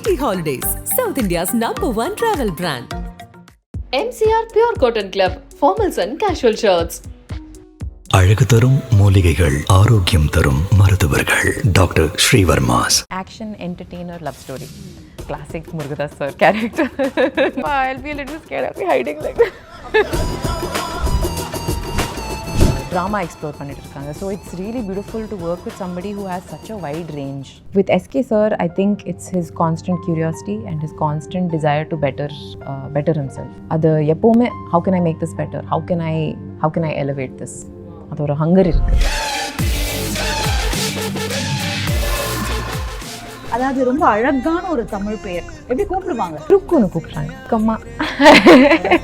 GT Holidays, South India's #1 travel brand. MCR Pure Cotton Club, formals and casual shirts. அழகு தரும் மூலிகைகள், ஆரோக்கியம் தரும் மருத்துவர்கள். Doctor Srivarma's. Action entertainer love story. Classic Madharaasi sir character. I'll be a little scared. I'll be hiding like that. Drama explore பண்ணிட்டு இருக்காங்க. So it's really beautiful to work with somebody who has such a wide range. With SK sir, I think it's his constant curiosity and his constant desire to better himself. அது எப்பவுமே how can I make this better? How can I elevate this? அது ஒரு hunger இருக்கு. அதாவது ரொம்ப அழகான ஒரு தமிழ் பெயர். எப்படி கூப்பிடுவாங்க? ருக்குன்னு கூப்பிடுறாங்க. கம்மா.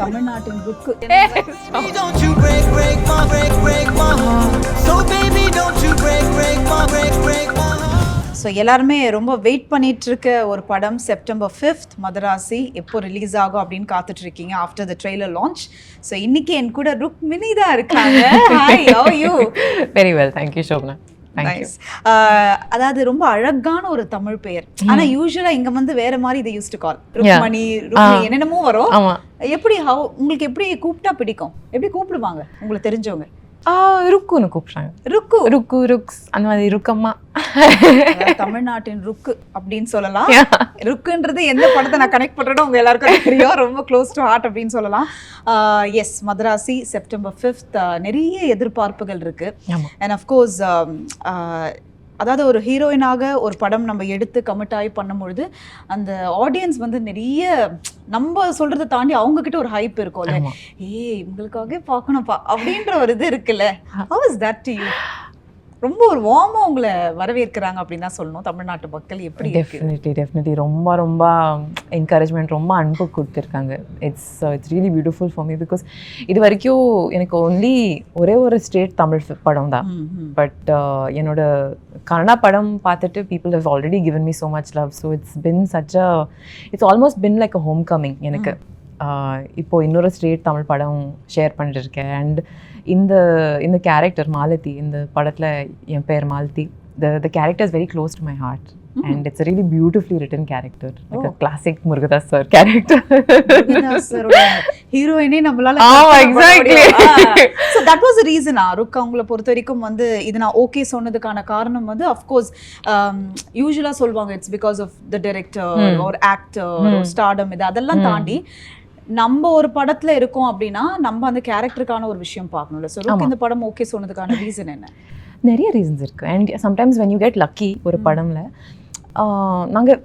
தமிழ்நாட்டின் ருக்கு. ஸோ எல்லாருமே ரொம்ப வெயிட் பண்ணிட்டு இருக்க ஒரு படம் செப்டம்பர் 5th மதராசி எப்போ ரிலீஸ் ஆகும் அப்படின்னு காத்துட்டு இருக்கீங்க after the trailer launch. So இன்னைக்கு என் கூட ருக்மினி தான் இருக்காங்க. Hi, how are you? Very well, thank you Shobna. அதாவது ரொம்ப அழகான ஒரு தமிழ் பெயர். ஆனா யூசுவலா இங்க வந்து வேற மாதிரி இதை use to call Rukmani, Rukmini என்னென்னமோ வரும். எப்படி உங்களுக்கு எப்படி கூப்பிட்டா பிடிக்கும்? எப்படி கூப்பிடுவாங்க உங்களுக்கு தெரிஞ்சவங்க? ருக்குன்னு கூப்பிடுறாங்க. ருக்கு ருக்ஸ் அந்த மாதிரி ருக்கம்மா. தமிழ்நாட்டின் ருக்கு அப்படின்னு சொல்லலாம். ருக்குன்றது எந்த படத்தை நான் கனெக்ட் பண்றேனோ உங்க எல்லாருக்கும் தெரியும். ரொம்ப க்ளோஸ் டு ஹார்ட் அப்படின்னு சொல்லலாம். எஸ், மதராசி செப்டம்பர் 5th நிறைய எதிர்பார்ப்புகள் இருக்கு. அண்ட் அஃப்கோர்ஸ் அதாவது ஒரு ஹீரோயினாக ஒரு படம் நம்ம எடுத்து கமிட் ஆகி பண்ணும்பொழுது அந்த ஆடியன்ஸ் வந்து நிறைய நம்ம சொல்றதை தாண்டி அவங்க கிட்ட ஒரு ஹைப் இருக்கும்ல. இவங்களுக்காகவே பார்க்கணும்ப்பா அப்படின்ற ஒரு இது இருக்குல்ல. How is that to you? ரொம்ப ஒரு வார்மா உங்களை வரவேற்கிறாங்க அப்படின்னு தான் சொல்லணும் தமிழ்நாட்டு மக்கள். எப்படி? டெஃபினெட்லி ரொம்ப என்கரேஜ்மெண்ட், ரொம்ப அன்பு கொடுத்துருக்காங்க. It's really beautiful for me because இது வரைக்கும் எனக்கு ஒன்லி ஒரே ஒரு ஸ்டேட் தமிழ் படம் தான். பட் என்னோட கன்னடா படம் பார்த்துட்டு people have already given me so much love. So it's almost been like a homecoming எனக்கு. இப்போது இன்னொரு ஸ்டேட் தமிழ் படம் ஷேர் பண்ணிட்டு இருக்கேன். அண்ட் இந்த கேரக்டர் மாலதி, இந்த படத்தில் என் பேர் Malathi. The character is very close to my heart. And it's a really beautifully written character, like a classic Madharaasi sir character. ஹீரோயினே நம்மளால exactly. So that was the reason ருக் அவங்களை பொறுத்த வரைக்கும் வந்து இது நான் ஓகே சொன்னதுக்கான காரணம் வந்து of course யூசுவலா சொல்வாங்க it's because of the director or actor or stardom. இது அதெல்லாம் தாண்டி நம்ம ஒரு படத்துல இருக்கோம் அப்படின்னா நம்ம அந்த கேரக்டருக்கான ஒரு விஷயம் பார்க்கணும்ல. ஸோ ருக் இந்த படம் ஓகே சொன்னதுக்கான ரீசன் என்ன? நிறைய ரீசன்ஸ் இருக்குது. And sometimes when you get lucky ஒரு படமில் நாங்கள்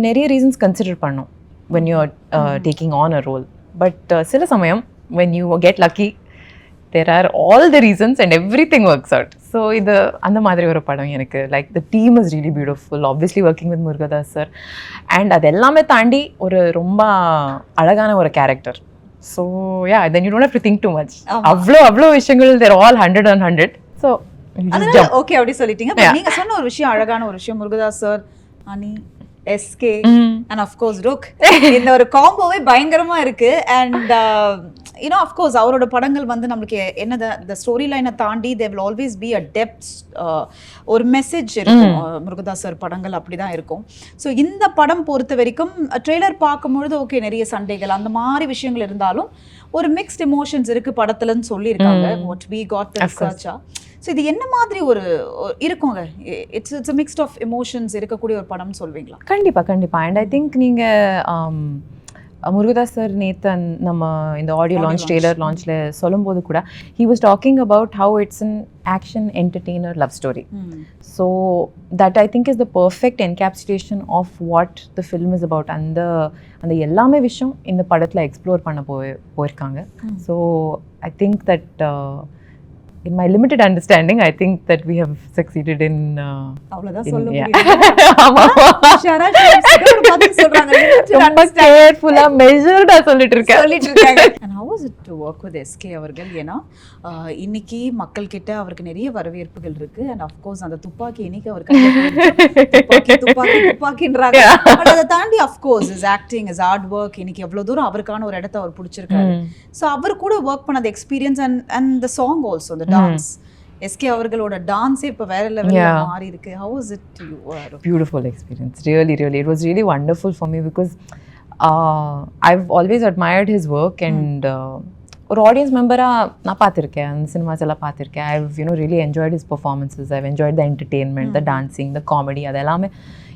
நிறைய ரீசன்ஸ் கன்சிடர் பண்ணோம் when you are taking on a role. But சில சமயம் when you get lucky there are all the reasons and everything works out. So இது அந்த மாதிரி ஒரு படம் எனக்கு. Like the team is really beautiful, obviously working with Madharaasi sir, and அது எல்லாமே தாண்டி ஒரு ரொம்ப அழகான ஒரு character. So yeah, then you don't have to think too much. அவ்வளோ விஷயங்கள் they're all 100 on 100. So okay அப்படி சொல்லிட்டீங்க. நீங்க சொன்ன ஒரு விஷயம், அழகான ஒரு விஷயம், Madharaasi sir, அனி, SK and of course ருக், இந்த ஒரு காம்போவே பயங்கரமா இருக்கு. அண்ட் of course அவரோட படங்கள் வந்து நம்மளுக்கு என்னது the ஸ்டோரி லைனை தாண்டி there will always be a depth, ஒரு மெசேஜ் இருக்கும். Madharaasi sir படங்கள் அப்படிதான் இருக்கும். ஸோ இந்த படம் பொறுத்த வரைக்கும் ட்ரெய்லர் பார்க்கும்பொழுது ஓகே நிறைய சண்டைகள் அந்த மாதிரி விஷயங்கள் இருந்தாலும் ஒரு மிக்ஸ்ட் எமோஷன்ஸ் இருக்கு படத்துலன்னு சொல்லியிருக்காங்க. what we got the research. So இது என்ன மாதிரி ஒரு இருக்குங்க? It's a mixed of emotions இருக்கக்கூடிய ஒரு படம்னு சொல்வீங்களா? கண்டிப்பாக. அண்ட் ஐ திங்க் நீங்கள் Madharaasi sir நேற்று நம்ம இந்த ஆடியோ லான்ச் ட்ரெய்லர் லான்ச்சில் சொல்லும்போது கூட he was talking about how it's an action entertainer love story. So that I think is the perfect encapsulation of what the film is about. அந்த எல்லாமே விஷயம் இந்த படத்தில் எக்ஸ்ப்ளோர் பண்ண போயிருக்காங்க. So I think that in my limited understanding, I think that we have succeeded in அவ்வளவுதான் சொல்ல முடியும். ஆமா, ரொம்ப கேர்ஃபுல்லா மெஷர்டா சொல்லிட்டு இருக்காங்க. And how was it to work with SK அவர்கள்? ஏன்னா இன்னைக்கு மக்கள் கிட்ட அவருக்கு நிறைய வரவேற்புகள் இருக்கு. அண்ட் of course அந்த துப்பாக்கி இன்னைக்கு அவருக்கு துப்பாக்கின்றாங்க. பட் அதை தாண்டி of course his acting, his hard work, இன்னைக்கு எவ்வளவு தூரம் அவருக்கான ஒரு இடத்தை அவர் பிடிச்சிருக்காரு. ஸோ அவர் கூட ஒர்க் பண்ண experience and the song also, the dance, SK அவர்களோட டான்ஸே இப்போ வேற லெவல்ல மாறி இருக்கு. How was it to you? Beautiful experience, really. It was really wonderful for me because I've always admired his work and ஒரு audience மெம்பராக நான் பார்த்துருக்கேன், அந்த சினிமாஸ் எல்லாம் பார்த்துருக்கேன். I've really enjoyed his performances. I've enjoyed the entertainment, the dancing, the comedy. அது எல்லாமே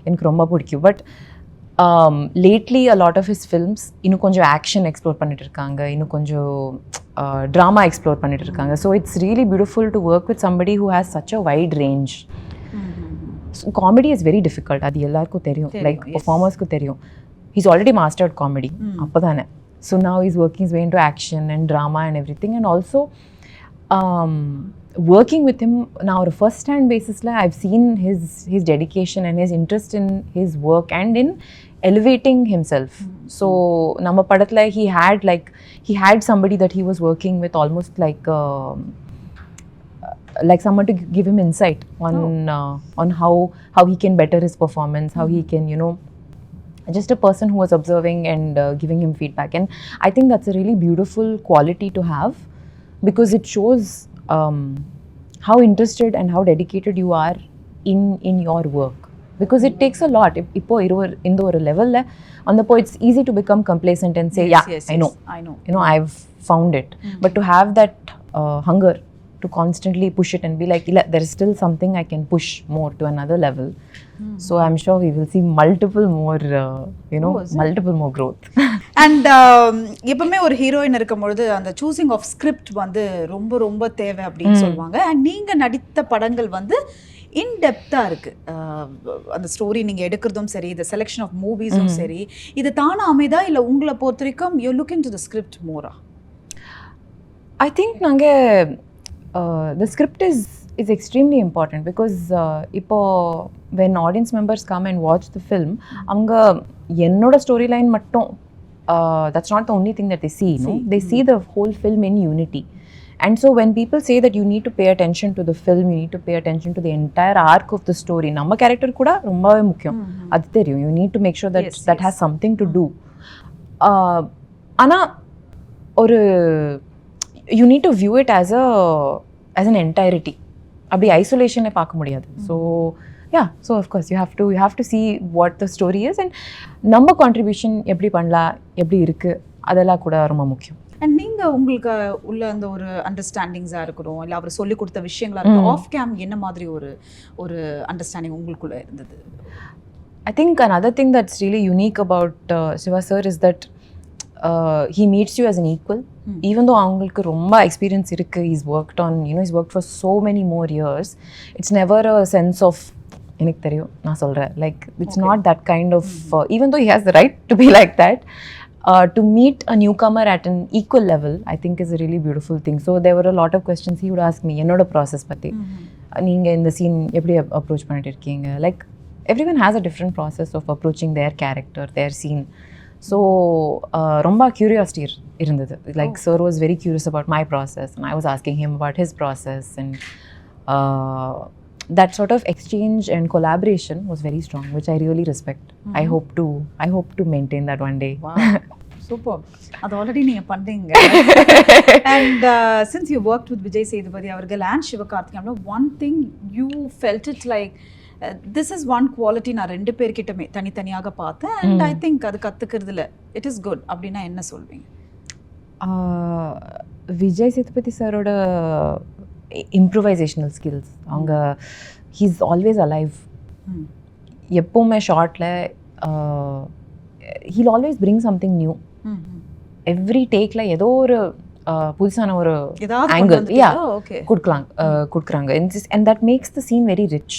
எனக்கு ரொம்ப பிடிக்கும். But lately a lot of his films இன்னும் கொஞ்சம் ஆக்ஷன் எக்ஸ்ப்ளோர் பண்ணிட்டு இருக்காங்க, இன்னும் கொஞ்சம் ட்ராமா எக்ஸ்ப்ளோர் பண்ணிட்டு இருக்காங்க. So it's really beautiful to work with somebody who has such a wide range. Comedy is very difficult, அது எல்லாருக்கும் தெரியும், லைக் பெர்ஃபார்மர்ஸ்க்கு தெரியும். He's already mastered comedy. அப்போதானே. So now he's working his way into action and drama and everything. And also working with him now on a first hand basis, I've seen his dedication and his interest in his work and in elevating himself. So nama padathla he had somebody that he was working with, almost like someone to give him insight on how he can better his performance, how he can just a person who was observing and giving him feedback. And I think that's a really beautiful quality to have, because it shows how interested and how dedicated you are in your work, because it takes a lot. Ipo in the level on the point, it's easy to become complacent and say yes, I know I've found it. But to have that hunger to constantly push it and be like, there is still something I can push more to another level. So I'm sure we will see multiple more growth. And எப்பவுமே ஒரு heroine இருக்கும்பொழுது அந்த choosing of script வந்து ரொம்ப ரொம்ப தேவை அப்படின்னு சொல்லுவாங்க. அண்ட் நீங்க நடித்த படங்கள் வந்து இன்டெப்த்தாக இருக்குது. அந்த ஸ்டோரி நீங்கள் எடுக்கிறதும் சரி, இந்த செலெக்ஷன் ஆஃப் மூவிஸும் சரி, இது தானே அமைதா இல்லை உங்களை பொறுத்த வரைக்கும் you look into the script மோரா? I think the script is extremely important, because when audience members come and watch the film, avanga ennoda storyline mattum that's not the only thing that they see. They see the whole film in unity. And so when people say that you need to pay attention to the film, you need to pay attention to the entire arc of the story, நம்ம character கூட ரொம்பவே முக்கியம், அது தெரியும். You need to make sure that that has something to do. ஆனா ஒரு you need to view it as an entirety. அப்படி ஐசோலேஷனே பார்க்க முடியாது. So of course you have to see what the story is, and நம்ம contribution எப்படி பண்ணலாம், எப்படி இருக்கு, அதெல்லாம் கூட ரொம்ப முக்கியம். அண்ட் நீங்கள் உங்களுக்கு உள்ள அந்த ஒரு அண்டர்ஸ்டாண்டிங்ஸாக இருக்கணும், இல்லை அவர் சொல்லிக் கொடுத்த விஷயங்களா இருக்கும், ஆஃப் கேம் என்ன மாதிரி ஒரு அண்டர்ஸ்டாண்டிங் உங்களுக்குள்ள இருந்தது? I think another thing that's really unique about Shiva sir is that he meets you as an equal. Even though அவங்களுக்கு ரொம்ப எக்ஸ்பீரியன்ஸ் இருக்கு, he's worked for so many more years. It's never a sense of எனக்கு தெரியும் நான் சொல்கிறேன், like it's not that kind of even though he has the right to be like that, to meet a newcomer at an equal level, I think is a really beautiful thing. So there were a lot of questions he would ask me என்னோட process பற்றி, நீங்கள் இந்த scene எப்படி approach பண்ணிட்டு இருக்கீங்க, like everyone has a different process of approaching their character, their scene. So ரொம்ப curiosity இருந்தது, like sir was very curious about my process and I was asking him about his process, and that sort of exchange and collaboration was very strong, which I really respect. I hope to maintain that one day. Wow. Super. அது already நீங்கள் பண்ணுறீங்க. And since you worked with Vijay Sethupathi avargal and Sivakarthikeyan, one thing you felt it like this is one quality நான் ரெண்டு பேர்கிட்டமே தனித்தனியாக பார்த்தேன், and I think அது கற்றுக்கிறதுல it is good அப்படின்னா என்ன சொல்வீங்க? விஜய் சேதுபதி சாரோட இம்ப்ரூவைசேஷனல் ஸ்கில்ஸ், அவங்க ஹீஸ் ஆல்வேஸ் அலைவ். எப்போவுமே ஷார்ட்டில் he'll always bring something new. Every டேக்ல ஏதோ ஒரு புதுசான ஒரு ஆங்கிள் கொடுக்குறாங்க, and that makes the scene very rich.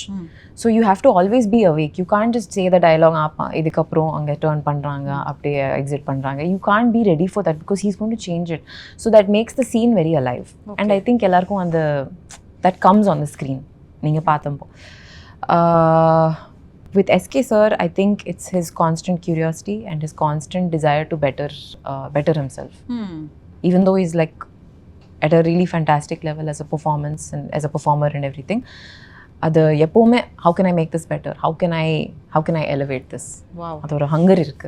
So you have to always be awake. You can't just say the dialogue இதுக்கப்புறம் அங்கே டர்ன் பண்ணுறாங்க, அப்படியே எக்ஸிட் பண்ணுறாங்க. You can't be ready for that because he's going to change it. So that makes the scene very alive. And I think எல்லாருக்கும் அந்த that comes on the screen நீங்கள் பார்த்தப்போ. With SK sir, I think it's his constant curiosity and his constant desire to better himself. Even though he's like at a really fantastic level as a performance and as a performer and everything, அது எப்போவுமே how can I make this better, how can I elevate this. Wow. அது ஒரு hunger இருக்கு.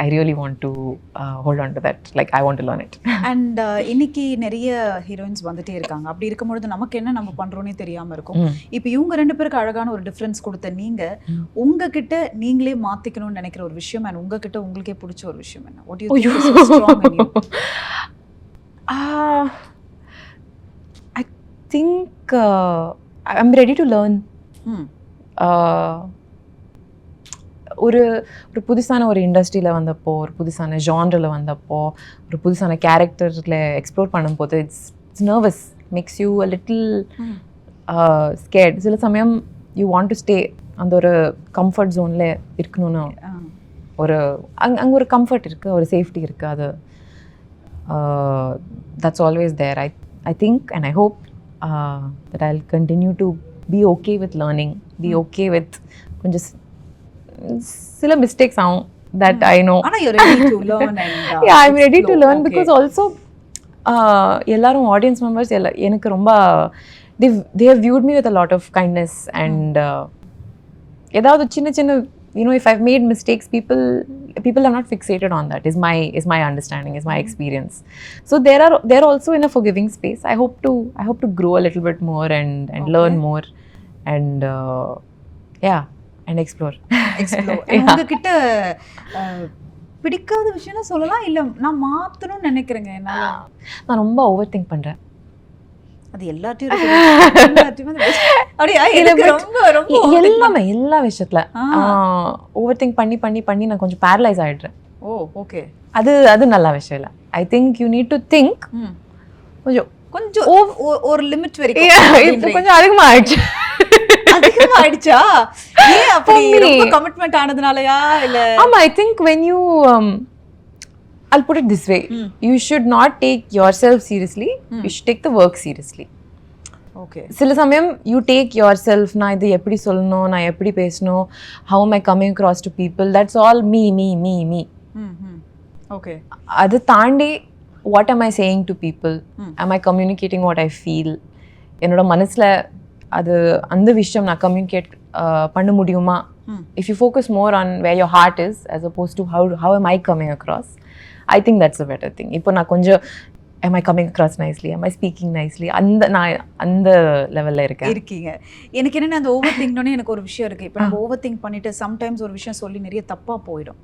I really want to hold on to that, like I want to learn it. And இன்னைக்கு நிறைய heroines வந்துட்டே இருக்காங்க. அப்படி இருக்கும்பொழுது நமக்கு என்ன நம்ம பண்றோம்னே தெரியாம இருக்கும். இப்போ இவங்க 2 பேருக்கு அழகான ஒரு டிஃபரன்ஸ் கொடுத்த நீங்க உங்ககிட்ட நீங்களே மாத்திக்கணும்னு நினைக்கிற ஒரு விஷயம் and உங்ககிட்ட உங்களுக்கே பிடிச்ச ஒரு விஷயம் என்ன? What do you think is so strong in you? I think I'm ready to learn. ஒரு புதுசான ஒரு இண்டஸ்ட்ரியில் வந்தப்போ, ஒரு புதுசான ஜான்ரில் வந்தப்போ, ஒரு புதுசான கேரக்டரில் எக்ஸ்ப்ளோர் பண்ணும்போது it's nervous, makes you a little scared. சில சமயம் யூ வாண்ட் டு ஸ்டே அந்த ஒரு கம்ஃபர்ட் ஜோனில் இருக்கணும்னு ஒரு அங்கே ஒரு கம்ஃபர்ட் இருக்குது, ஒரு சேஃப்டி இருக்குது. அது that's always there. I think and I hope that I'll continue to be okay with learning, be okay with கொஞ்சம் சில mistakes ஆகும் that I know. ஆனா you're ready to learn and yeah, I'm ready to learn because also எல்லாரும் audience members எனக்கு ரொம்ப they have viewed me with a lot of kindness and ஏதாவது சின்ன you know, if I've made mistakes, people are not fixated on that, is my understanding, is my experience. So they're also in a forgiving space. I hope to grow a little bit more and learn more and yeah, and explore. உங்க கிட்ட பிடிக்காத விஷயம்னா சொல்லலாம், இல்ல நான் மாத்தணும்னு நினைக்கிறேங்க, நான் ரொம்ப ஓவர் திங்க் பண்றேன். அது எல்லாத்தையும் எல்லா விஷயத்துல ஓவர் திங்க் பண்ணி நான் கொஞ்சம் பேரலைஸ் ஆயிடுறேன். ஓ ஓகே, அது நல்ல விஷயம் இல்லை. I think you need to think கொஞ்சம் ஒரு லிமிட் வரைக்கும். கொஞ்சம் அதிகமாயிடுச்சா? ஏன் அப்படி ரொம்ப கமிட்மெண்ட் ஆனதுனாலயா இல்ல? ஆமா, I think when you I'll put it this way, you should not take yourself seriously, you should take the work seriously. Okay. சில சமயம் you take yourself, நான் இது எப்படி சொல்லணும், நான் எப்படி பேசணும், how am I coming across to people, that's all me. Okay. அது தாண்டி what am I saying to people, am I communicating what I feel, என்னோட மனசுல அது அந்த விஷயம் நான் கம்யூனிகேட் பண்ண முடியுமா? If you focus more on where your heart is as opposed to how am I coming across, I think that's a better thing. இப்போ நான் கொஞ்சம் am I coming across nicely, am I speaking nicely, அந்த லெவல்ல இருக்கீங்க. எனக்கு என்னன்னா அந்த over திங்க்னோனே எனக்கு ஒரு விஷயம் இருக்கு. இப்போ நம்ம ஓவர் திங்க் பண்ணிட்டு சம்டைம்ஸ் ஒரு விஷயம் சொல்லி நிறைய தப்பா போயிடும்.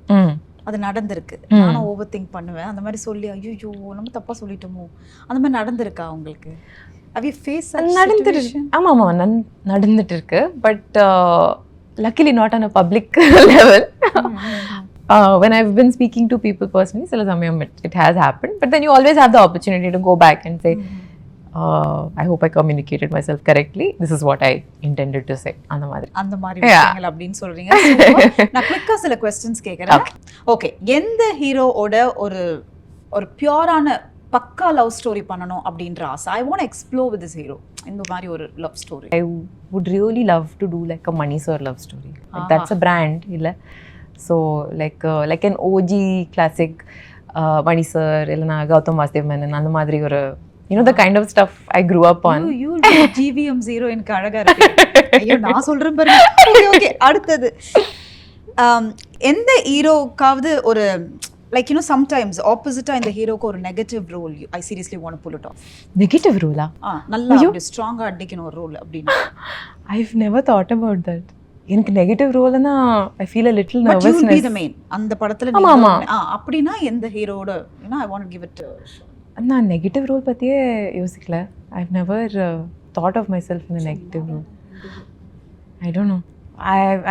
அது நடந்திருக்கு. நானும் ஓவர் திங்க் பண்ணுவேன். அந்த மாதிரி சொல்லி ஐயோ நம்ம தப்பா சொல்லிட்டோமோ, அந்த மாதிரி நடந்திருக்கா உங்களுக்கு? have you faced such situation? ஆமா நடந்துட்டு இருக்கு. But luckily not on a public level. When I've been speaking to people personally, சில சமயம் it has happened, but then you always have the opportunity to go back and say, I hope I communicated myself correctly, this is what I intended to say. அந்த மாதிரி விஷயங்கள் அப்படின்னு சொல்றீங்க. நான் குயிக்கா சில क्वेश्चंस கேக்குறேன். ஓகே, எந்த ஹீரோவோட ஒரு பியூரான பக்கா லவ் ஸ்டோரி பண்ணனும் அப்படின்ற ஆசை? I want to explore with this hero. இந்த மாதிரி ஒரு love story. I would really love to do like a Money Sir love story. Like that's a brand, இல்ல? So like an OG classic Money Sir இல்லனா கௌதம் வாசுதேவ் மேனன், அந்த மாதிரி ஒரு you know the kind of stuff I grew up on. You GVM zero எனக்கு அழகா இருக்கு. ஐயோ நான் சொல்றேன் பாருங்க. ஓகே, அடுத்து எந்த ஹீரோக்காவது ஒரு like you know sometimes opposite in the hero ko or negative role I seriously want to pull it off. Negative role nalla apdi strong ah adikino or role appadina? I've never thought about that. எனக்கு negative ரோல்னா I feel a little nervousness. But you will be the main அந்த படத்துல நீங்க அப்படினா எந்த ஹீரோட you know I want to give it நான் negative role பத்தியே யோசிக்கல. I've never thought of myself in a negative role. I don't know.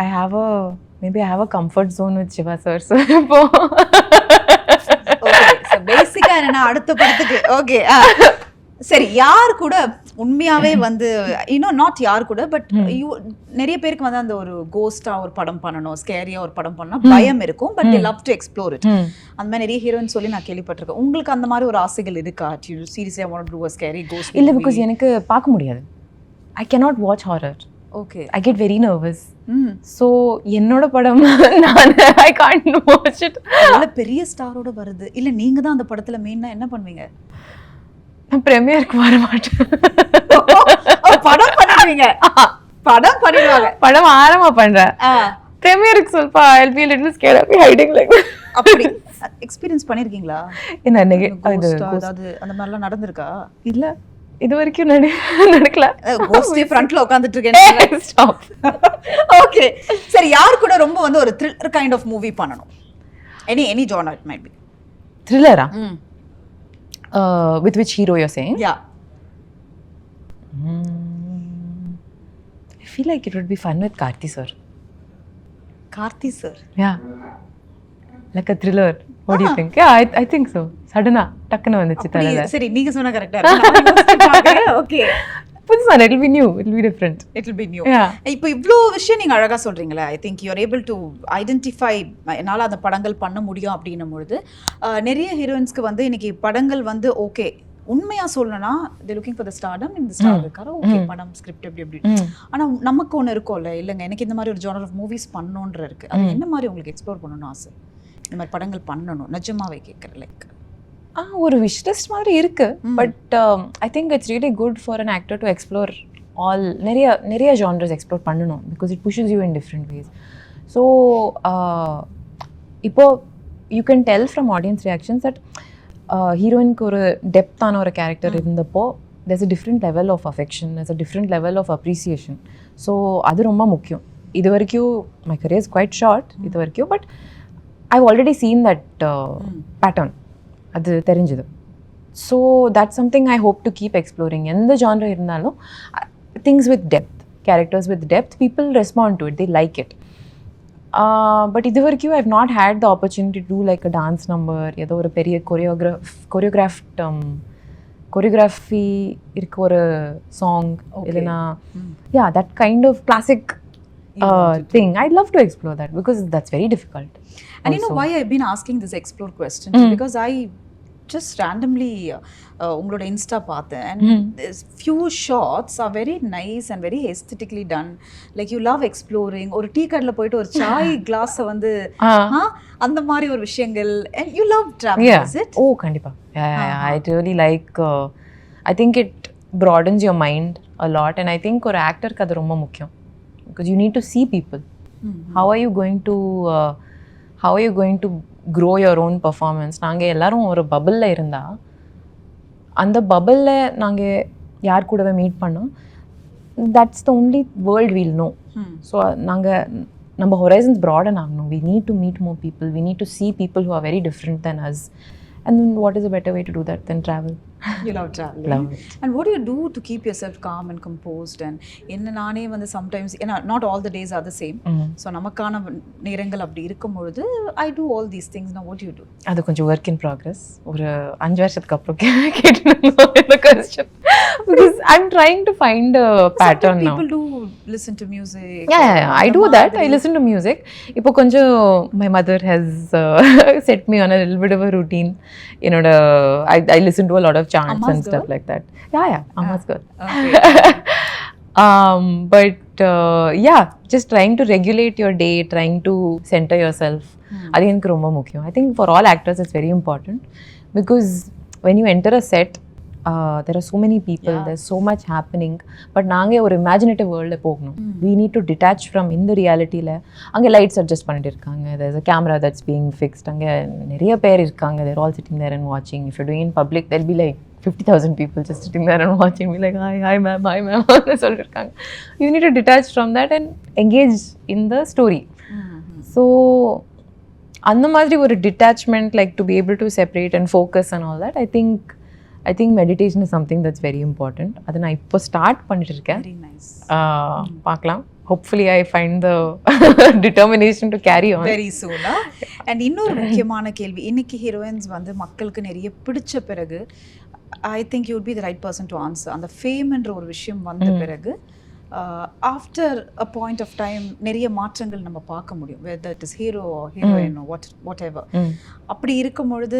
I have a comfort zone with Shiva sir. So okay, so basically என்ன அடுத்த படத்துக்கு okay சரி, யார் கூட உண்மையாவே வந்து இன்னும் நாட் யார் கூட பட் நிறைய பேருக்கு வந்து அந்த ஒரு கோஸ்டா ஒரு படம் பண்ணணும், ஸ்கேரியா ஒரு படம் பண்ணணும் பயம் இருக்கும். But they love to explore it. அந்த மாதிரி நிறைய ஹீரோயின் சொல்லி நான் கேள்விப்பட்டிருக்கேன். உங்களுக்கு அந்த மாதிரி ஒரு ஆசைகள் இருக்கா? Seriously I want to do a scary ghost? இல்ல, because எனக்கு பார்க்க முடியாது. I cannot watch horror. Okay. I get very nervous. So என்னோட படம் நான் I can't watch it. நல்ல பெரிய ஸ்டாரோட வருது, இல்ல நீங்க தான் அந்த படத்துல மெயினா என்ன பண்ணுவீங்க? நான் பிரீமியருக்கு வர மாட்டேன். படம் பண்ணுவீங்க? படம் பண்ணிடுவாங்க. படம் ஆரம்பமா பண்றேன், பிரீமியருக்கு சொல்பா I'll be a little scared, I'll be hiding like that. அப்படி எக்ஸ்பீரியன்ஸ் பண்ணிருக்கீங்களா? என்ன அதாவது அந்த மாதிரிலாம் நடந்திருக்கா? இல்ல இது வரைக்கும் நடக்கல. கோஸ்டே ஃப்ரண்ட்ல உட்கார்ந்துட்டு இருக்கேன். ஸ்டாப். ஓகே சரி, யார் கூட ரொம்ப வந்து ஒரு த்ரில்லர் கைண்ட் ஆஃப் மூவி பண்ணனும்? Any genre it might be. Thriller with which hero you're saying? Yeah. I feel like it would be fun with Karthi sir. Karthi sir? Yeah. Like a thriller. What do you think? Yeah, I think so. Suddenly டக்குன்னு வந்துச்சு தலல. சரி நீங்க சொன்னா கரெக்ட்டா இருக்கு. Okay. புதுசா, it will be new, it will be different. It will be new. Yeah. இப்போ இவ்ளோ விஷயம் நீங்க அழகா சொல்றீங்களே, I think you are able to identify என்னால அந்த படங்கள் பண்ண முடியும் அப்படின்னும்போது நிறைய ஹீரோயின்ஸ்க்கு வந்து இன்னைக்கு படங்கள் வந்து ஓகே, உண்மையா சொல்லணும்னா they looking for the stardom in the star இருக்காரு, ஓகே படம் ஸ்கிரிப்ட் எப்படி ஆனா நமக்கு ஒன்று இருக்கும்ல, இல்லைங்க எனக்கு இந்த மாதிரி ஒரு ஜானர் ஆஃப் மூவிஸ் பண்ணணுன்ற இருக்கு, அது என்ன மாதிரி உங்களுக்கு எக்ஸ்ப்ளோர் பண்ணணும்னு ஆசை? இந்த மாதிரி படங்கள் பண்ணணும் நிஜமாவே கேட்குறேன். லைக் ஒரு விஷ் லிஸ்ட் மாதிரி இருக்கு, but I think it's really good for an actor to explore all நிறைய ஜானர்ஸ் எக்ஸ்ப்ளோர் பண்ணணும், because it pushes you in different ways. So இப்போ you can tell from audience reactions that ஹீரோயினுக்கு ஒரு டெப்த்தான ஒரு character இருந்தப்போ there's a different level of affection, there's a different level of appreciation. So அது ரொம்ப முக்கியம். இது வரைக்கும் my career is quite short இது வரைக்கும், but I've already seen that pattern, அது தெரிஞ்சுது. So that's something I hope to keep exploring. எந்த ஜான்ரா இருந்தாலும் things with depth, characters with depth, people respond to it, they like it. But இது வரைக்கும் I have not had the opportunity to like a dance number, ஏதோ ஒரு பெரிய choreography இருக்க ஒரு song, இல்லைனா yeah that kind of classic thing. I'd love to explore that because that's very difficult. And you know why I've been asking this explore question? Because I just randomly உங்களோட Insta பார்த்தேன், and there's few shots are very nice and very aesthetically done. Like you love exploring. ஒரு tea கடையில போயிட்டு ஒரு சாய் கிளாஸை வந்து அந்த மாதிரி ஒரு விஷயங்கள், and you love travel, is it? Oh கண்டிப்பா. Yeah, I really like I think it broadens your mind a lot, and I think ஒரு ஆக்டருக்கு அது ரொம்ப முக்கியம், because you need to see people. How are you going to grow your own performance? நாங்கள் எல்லாரும் ஒரு பபிளில் இருந்தால் அந்த பபிளில் நாங்கள் யார் கூடவே மீட் பண்ணோம், that's the only world we'll know. So நம்ம horizons broaden ஆகணும். We need to meet more people, we need to see people who are very different than us, and what is a better way to do that than travel? You love traveling. Love it. And what do you do to keep yourself calm and composed? And என்ன நானே வந்து sometimes not all the days are the same. So நமக்கான நேரங்கள் அப்படி இருக்கும்பொழுது I do all these things. Now what do you do? அது கொஞ்சம் work in progress. ஒரு 5 வருஷத்துக்கு அப்புறம் கேட்டேன் இந்த question, because I'm trying to find a pattern now. People do listen to music. Yeah, I do that. I listen to music. இப்போ கொஞ்சம் my mother has set me on a little bit of a routine. என்னோட I listen to a lot of chants Amma's and stuff girl? Like that. Yeah, Amma's girl. Okay. But yeah, just trying to regulate your day, trying to center yourself. அது எனக்கு ரொம்ப முக்கியம். I think for all actors it's very important, because when you enter a set there are so many people, there's so much happening, but நாங்கள் ஒரு imaginative world போகணும். We need to detach from இந்த ரியாலிட்டியில். அங்கே lights adjust பண்ணிட்டு இருக்காங்க, there's a camera that's being fixed, அங்கே நிறைய பேர் இருக்காங்க, they're all sitting there and watching. If you're doing in public, there'll be like 50,000 people just sitting there and watching, be like hi ma'am சொல்லிருக்காங்க. You need to detach from that and engage in the story. So அந்த மாதிரி ஒரு detachment, like to be able to separate and focus and all that, I think meditation is something that's very important. அதை நான் இப்போ start பண்ணிட்டு இருக்கேன். Very nice. பார்க்கலாம். Hopefully I find the determination to carry on. Very soon. And இன்னொரு முக்கியமான கேள்வி, இன்னைக்கு ஹீரோயின்ஸ் வந்து மக்களுக்கு நிறைய பிடிச்ச பிறகு I think you would be the right person to answer. அந்த ஃபேம் என்ற ஒரு விஷயம் வந்த பிறகு after a point of time நிறைய மாற்றங்கள் நம்ம பார்க்க முடியும், whether it is hero or heroine or whatever. அப்படி இருக்கும் பொழுது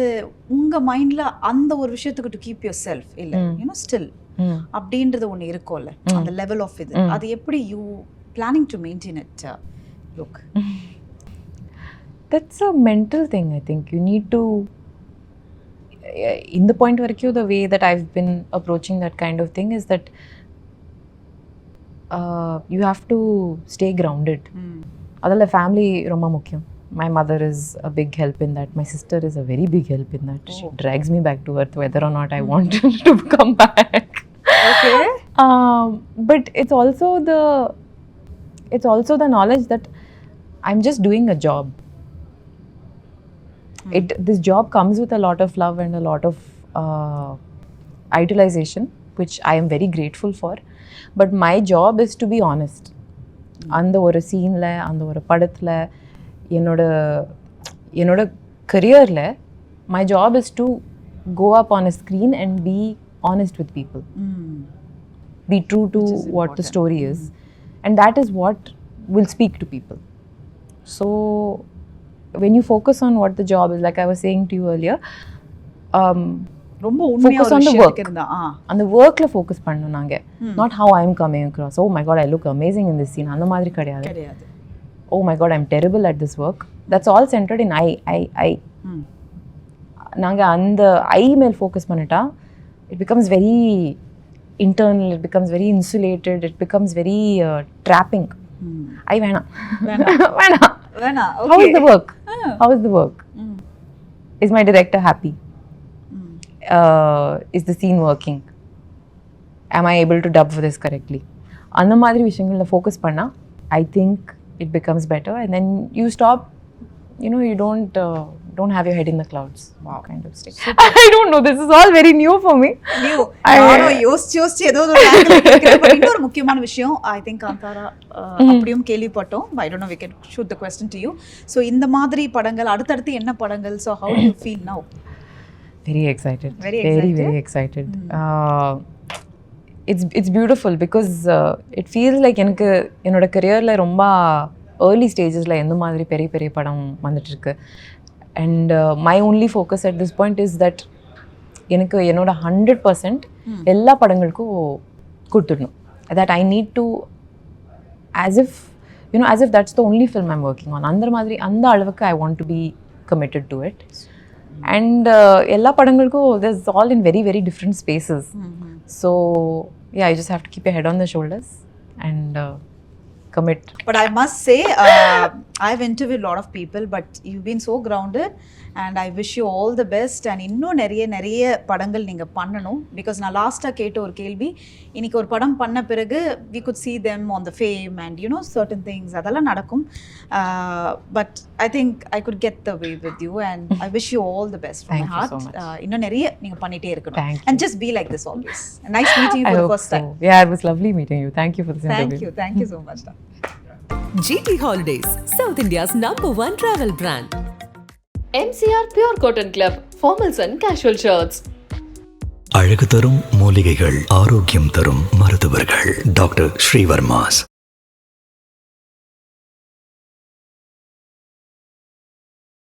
உங்க மைண்ட்ல அந்த ஒரு விஷயத்துக்கு to keep yourself இல்ல, you know, still அப்படின்றது ஒன்று இருக்கும்ல, அந்த லெவல் ஆஃப் இது, அது எப்படி you planning to maintain it? Look, that's a mental thing. I think you need to in the point வரைக்கும் the way that I've been approaching that kind of thing is that you have to stay grounded. Adala family romba mukkiyam. My mother is a big help in that. My sister is a very big help in that. She drags me back to earth whether or not I want to come back. Okay. But it's also the knowledge that I'm just doing a job. This job comes with a lot of love and a lot of idolization, which I am very grateful for. But my job is to be honest. அந்த ஒரு சீன்ல அந்த ஒரு படத்துல என்னோட careerல my job is to go up on a screen and be honest with people. Be true to what the story is, and that is what will speak to people. So when you focus on what the job is, like I was saying to you earlier, ரொம்ப உண்மையா focus ஒரு on the விஷயத்துக்கு work. இருந்தா அந்த workல focus பண்ணணும் நாங்க. Not how I'm coming across. Oh my god, I look amazing in this scene. அந்த மாதிரி கிடையாது. கிடையாது. Oh my god, I'm terrible at this work. That's all centered in I. நாங்க அந்த I மேல் focus பண்ணிட்டா it becomes very internal, it becomes very insulated, it becomes very trapping. I வேணாம். வேணா. How is the work? How is the work? Is my director happy? Is the scene working? Am I able to dub for this correctly? அந்த மாதிரி விஷயங்கள்ல focus பண்ணா I think it becomes better, and then you stop, you don't have your head in the clouds. Wow, kind of state. I don't know, this is all very new for me. நானும் யோசிச்சு ஏதோ ஒரு angle கேட்கிறேன். But இன்னொரு முக்கியமான விஷயம், I think Kantara அப்படியும் கேள்விப்பட்டோம். I don't know, we can shoot the question to you. So இந்த மாதிரி படங்கள் அடுத்தடுத்து என்ன படங்கள்? So how do you feel now? Very excited. Very excited. It's beautiful because it feels like எனக்கு என்னோட careerல ரொம்ப early stagesல எந்த மாதிரி பெரிய படம் வந்துட்டு இருக்கு. And my only focus at this point is that எனக்கு என்னோட 100% எல்லா படங்களுக்கும் கொடுத்துடணும். That I need to, as if that's the only film I'm working on. அந்த அளவுக்கு I want to be committed to it. And எல்லா படங்களுக்கும் there's all in very very different spaces. So yeah, you just have to keep your head on the shoulders and commit. But I must say, I've interviewed a lot of people, but you've been so grounded, and I wish you all the best. And இன்னும் நிறைய படங்கள் நீங்க பண்ணணும், because நான் லாஸ்டா கேட்ட ஒரு கேள்வி, இன்னைக்கு ஒரு படம் பண்ண பிறகு we could see them on the fame and certain things அதெல்லாம் நடக்கும். But I think I could get the way with you, and I wish you all the best from Thank my you heart. so much. இன்னும் நிறைய நீங்க பண்ணிட்டே இருக்கணும். Thank you. And just be like this always. And nice meeting you I for the hope first time. so. Yeah, it was lovely meeting you. Thank you for this interview. Thank you so much. GT Holidays, South India's #1 travel brand. MCR Pure Cotton Club, formals and casual shirts. அழகு தரும் மூலிகைகள், ஆரோக்கியம் தரும் மருத்துவர்கள். Doctor Srivarma's.